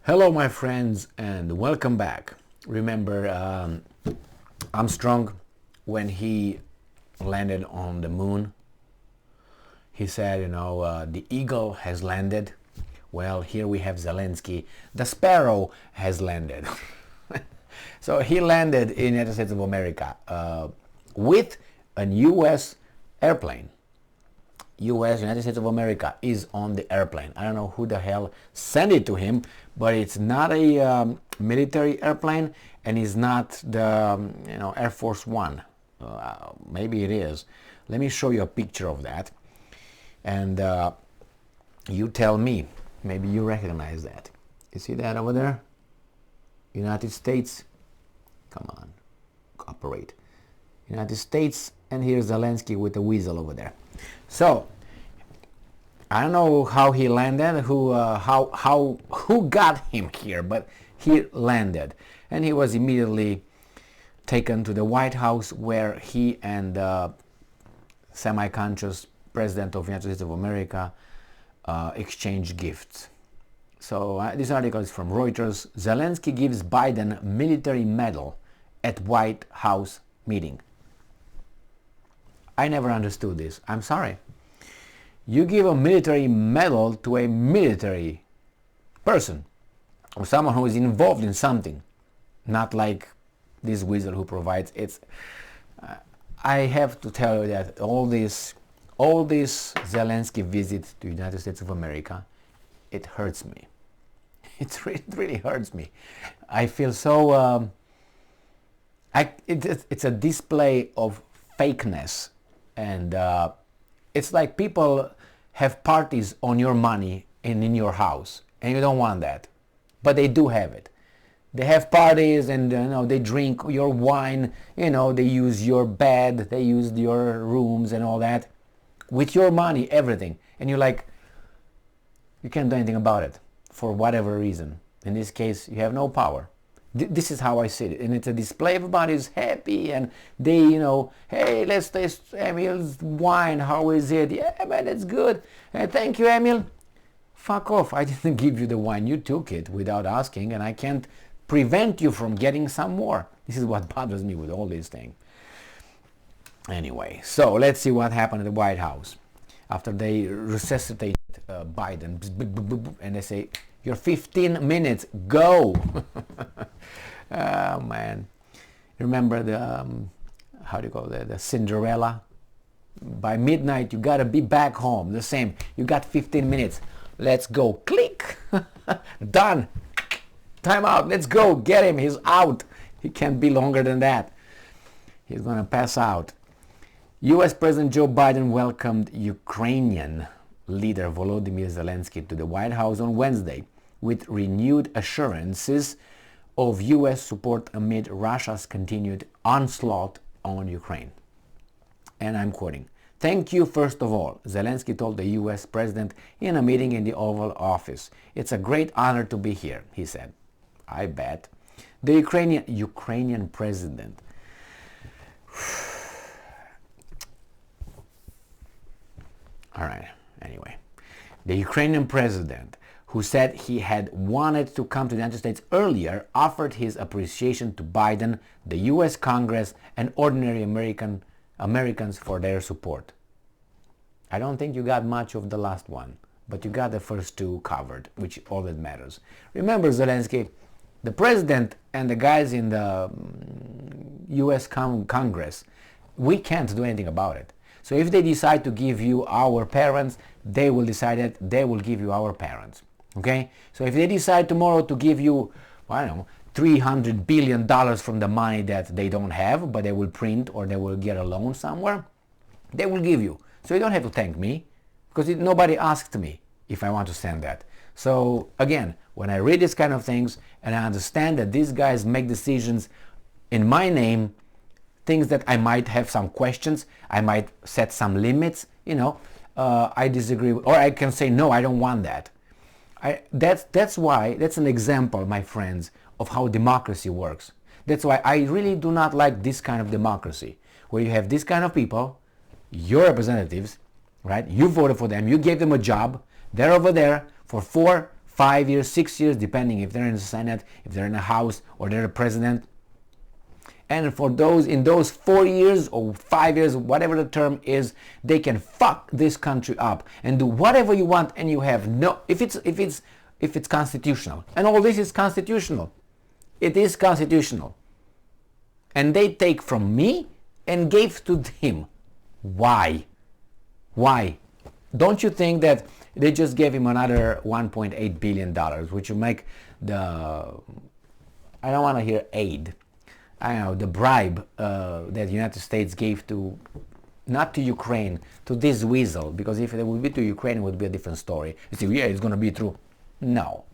Hello, my friends, and welcome back. Remember Armstrong, when he landed on the moon, he said, the eagle has landed. Well, here we have Zelensky. The sparrow has landed. So he landed in the United States of America with a U.S. airplane. United States of America, is on the airplane. I don't know who the hell sent it to him, but it's not a military airplane, and it's not the Air Force One. Maybe it is. Let me show you a picture of that, and you tell me. Maybe you recognize that. You see that over there? United States. Come on, cooperate. United States, and here's Zelensky with the weasel over there. So I don't know how he landed, who got him here, but he landed, and he was immediately taken to the White House, where he and semiconscious President of the United States of America exchanged gifts. So this article is from Reuters. Zelensky gives Biden military medal at White House meeting. I never understood this. I'm sorry. You give a military medal to a military person or someone who is involved in something, not like this wizard who provides it. I have to tell you that all this Zelensky visit to the United States of America, it hurts me. It really hurts me. I feel so. It's a display of fakeness. And it's like people have parties on your money and in your house, and you don't want that, but they do have it. They have parties, and they drink your wine. They use your bed, they use your rooms and all that, with your money, everything. And you're like, you can't do anything about it for whatever reason. In this case, you have no power. This is how I see it, and it's a display. Everybody's happy, and they, hey, let's taste Emil's wine. How is it? Yeah, man, it's good. Thank you, Emil. Fuck off. I didn't give you the wine. You took it without asking, and I can't prevent you from getting some more. This is what bothers me with all this thing. Anyway, so let's see what happened at the White House after they resuscitated Biden, and they say, "You're 15 minutes. Go." Oh man! Remember the how do you call it? The Cinderella? By midnight, you gotta be back home. The same. You got 15 minutes. Let's go. Click. Done. Time out. Let's go. Get him. He's out. He can't be longer than that. He's gonna pass out. U.S. President Joe Biden welcomed Ukrainian leader Volodymyr Zelensky to the White House on Wednesday, with renewed assurances of U.S. support amid Russia's continued onslaught on Ukraine. And I'm quoting, "Thank you, first of all," Zelensky told the U.S. president in a meeting in the Oval Office. "It's a great honor to be here," he said. I bet. The Ukrainian president. All right, anyway. The Ukrainian president, who said he had wanted to come to the United States earlier, offered his appreciation to Biden, the U.S. Congress, and ordinary Americans for their support. I don't think you got much of the last one, but you got the first two covered, which all that matters. Remember, Zelensky, the president and the guys in the U.S. Congress, we can't do anything about it. So if they decide to give you our parents, they will decide that they will give you our parents. Okay? So if they decide tomorrow to give you, I don't know, $300 billion from the money that they don't have, but they will print or they will get a loan somewhere, they will give you. So you don't have to thank me, because nobody asked me if I want to send that. So again, when I read these kind of things and I understand that these guys make decisions in my name, things that I might have some questions, I might set some limits, I disagree, or I can say, no, I don't want that. That's an example, my friends, of how democracy works. That's why I really do not like this kind of democracy, where you have this kind of people, your representatives, right? You voted for them, you gave them a job, they're over there for 4, 5 years, 6 years, depending if they're in the Senate, if they're in the House, or they're the president. And for those, in those 4 years or 5 years, whatever the term is, they can fuck this country up and do whatever you want, and you have no, if it's constitutional. And all this is constitutional. It is constitutional. And they take from me and gave to him. Why? Why? Don't you think that they just gave him another $1.8 billion, which will make the, I don't want to hear aid, I don't know, the bribe that the United States gave to, not to Ukraine, to this weasel, because if it would be to Ukraine, it would be a different story. You say, yeah, it's going to be true. No.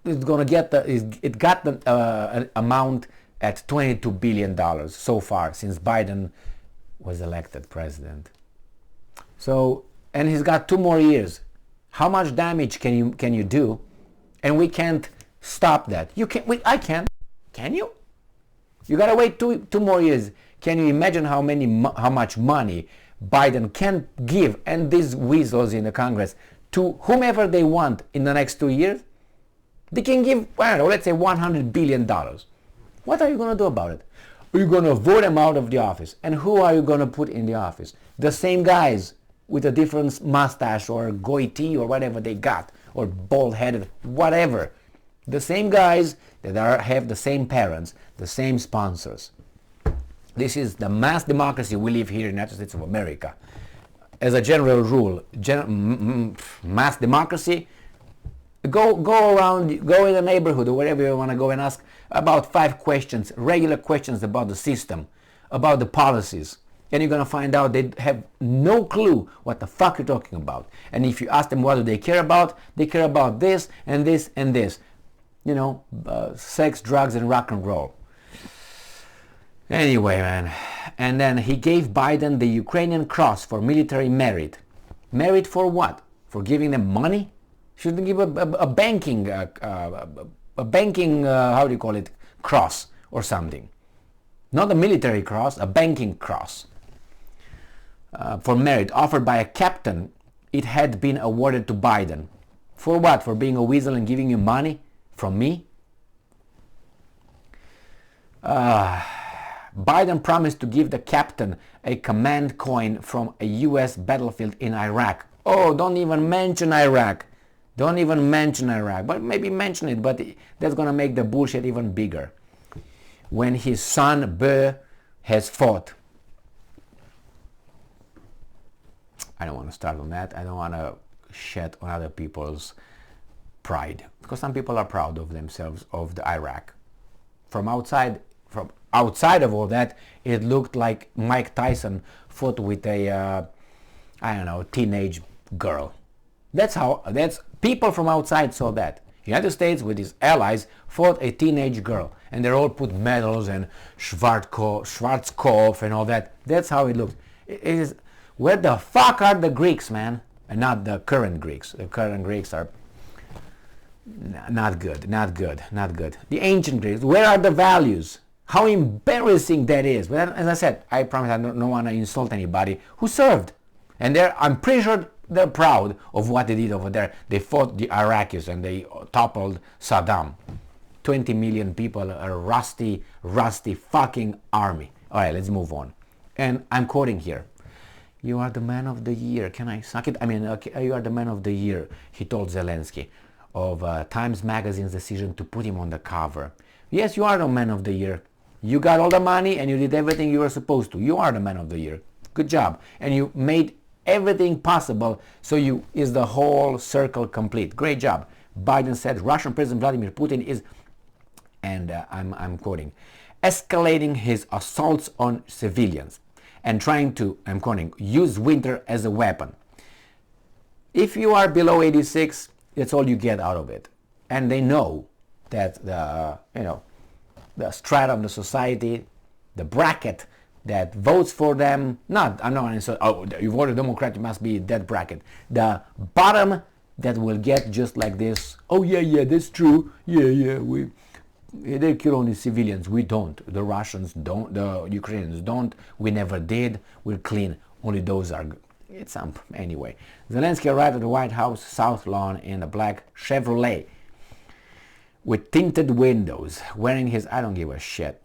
It's going to get it got the amount at $22 billion so far since Biden was elected president. So, and he's got 2 more years. How much damage can you do? And we can't stop that. You can. I can. Can you? You gotta wait two more years. Can you imagine how much money Biden can give and these weasels in the Congress to whomever they want in the next 2 years? They can give, I don't know, let's say $100 billion. What are you gonna do about it? Are you gonna vote them out of the office? And who are you gonna put in the office? The same guys with a different mustache or goatee or whatever they got, or bald-headed, whatever. The same guys that have the same parents, the same sponsors. This is the mass democracy we live here in the United States of America. As a general rule, mass democracy, go around, go in the neighborhood or wherever you want to go and ask about 5 questions, regular questions about the system, about the policies. And you're going to find out they have no clue what the fuck you're talking about. And if you ask them what do they care about this and this and this. You know, sex, drugs, and rock and roll. Anyway, man. And then he gave Biden the Ukrainian Cross for military merit. Merit for what? For giving them money? Shouldn't give a banking, how do you call it, cross or something. Not a military cross, a banking cross. For merit, offered by a captain, it had been awarded to Biden. For what? For being a weasel and giving you money from me? Biden promised to give the captain a command coin from a U.S. battlefield in Iraq. Oh, don't even mention Iraq. Don't even mention Iraq. But maybe mention it, but that's going to make the bullshit even bigger. When his son, Beau, has fought. I don't want to start on that. I don't want to shed on other people's pride, because some people are proud of themselves, of the Iraq. From outside of all that, it looked like Mike Tyson fought with a I don't know, teenage girl. That's people from outside saw that. United States with its allies fought a teenage girl, and they all put medals and Schwarzkopf and all that. That's how it looked. It is, where the fuck are the Greeks, man? And not the current Greeks. The current Greeks are not good. The ancient Greeks, where are the values? How embarrassing that is. But as I said, I promise I don't want to insult anybody who served. And I'm pretty sure they're proud of what they did over there. They fought the Iraqis and they toppled Saddam. 20 million people, a rusty fucking army. All right, let's move on. And I'm quoting here. You are the man of the year. Can I suck it? I mean, okay, you are the man of the year, he told Zelensky of Times Magazine's decision to put him on the cover. Yes, you are the man of the year. You got all the money and you did everything you were supposed to. You are the man of the year. Good job. And you made everything possible, so is the whole circle complete. Great job. Biden said Russian President Vladimir Putin is, and I'm quoting, escalating his assaults on civilians and trying to, I'm quoting, use winter as a weapon. If you are below 86, that's all you get out of it. And they know that the strata of the society, the bracket that votes for them, I'm not going to say, oh, you voted Democrat, you must be that bracket. The bottom that will get just like this, oh yeah, that's true, they kill only civilians, we don't, the Russians don't, the Ukrainians don't, we never did, we're clean, only those are It's anyway. Zelensky arrived at the White House South Lawn in a black Chevrolet with tinted windows, wearing his, I don't give a shit,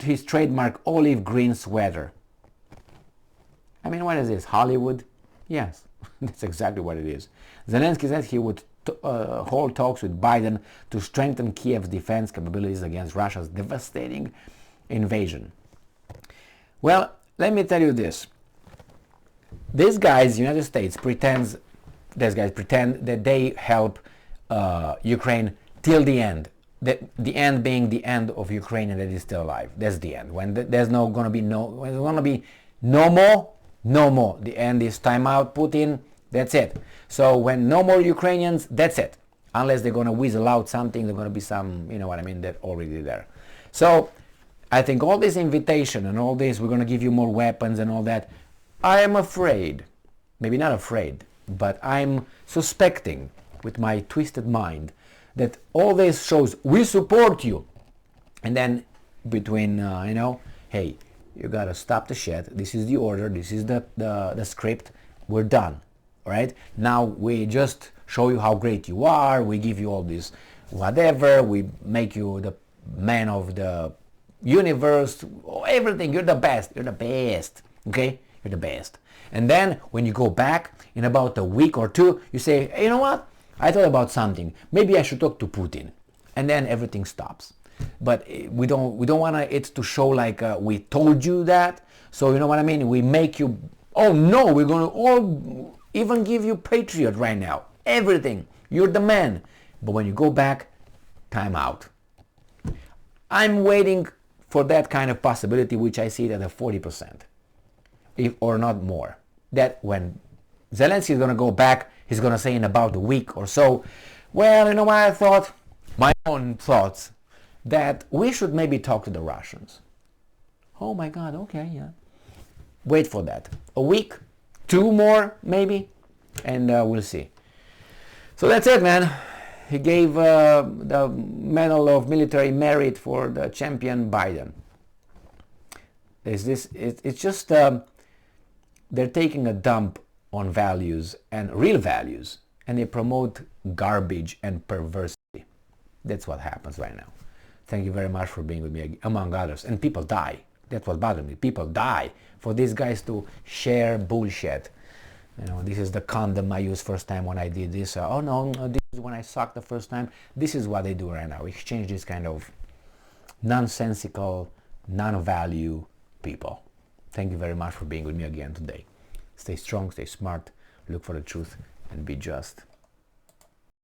his trademark olive green sweater. I mean, what is this, Hollywood? Yes, that's exactly what it is. Zelensky said he would hold talks with Biden to strengthen Kiev's defense capabilities against Russia's devastating invasion. Well, let me tell you this. These guys, United States, pretend that they help Ukraine till the end. The end being the end of Ukraine and that is still alive. That's the end. When there's gonna be no more. The end is time out, Putin. That's it. So when no more Ukrainians, that's it. Unless they're gonna weasel out something, they're gonna be some, you know what I mean, that's already there. So I think all this invitation and all this, we're gonna give you more weapons and all that. I am afraid, maybe not afraid, but I'm suspecting with my twisted mind that all this shows we support you, and then between hey, you gotta stop the shit. This is the order. This is the script. We're done. All right. Now we just show you how great you are. We give you all this whatever. We make you the man of the universe. Everything. You're the best. You're the best. Okay. You're the best. And then when you go back in about a week or two, you say, hey, you know what? I thought about something. Maybe I should talk to Putin. And then everything stops. But we don't want it to show like we told you that. So you know what I mean? We make you, oh no, we're going to all even give you Patriot right now. Everything. You're the man. But when you go back, time out. I'm waiting for that kind of possibility, which I see at a 40%. If or not more. That when Zelensky is going to go back, he's going to say in about a week or so, well, you know what I thought? My own thoughts, that we should maybe talk to the Russians. Oh my God, okay, yeah. Wait for that. A week, 2 more maybe, and we'll see. So that's it, man. He gave the Medal of Military Merit for the champion Biden. It's just they're taking a dump on values and real values, and they promote garbage and perversity. That's what happens right now. Thank you very much for being with me, among others. And people die. That's what bothers me. People die for these guys to share bullshit. You know, this is the condom I used first time when I did this. Oh no, this is when I sucked the first time. This is what they do right now. Exchange this kind of nonsensical, non-value people. Thank you very much for being with me again today. Stay strong, stay smart, look for the truth, and be just.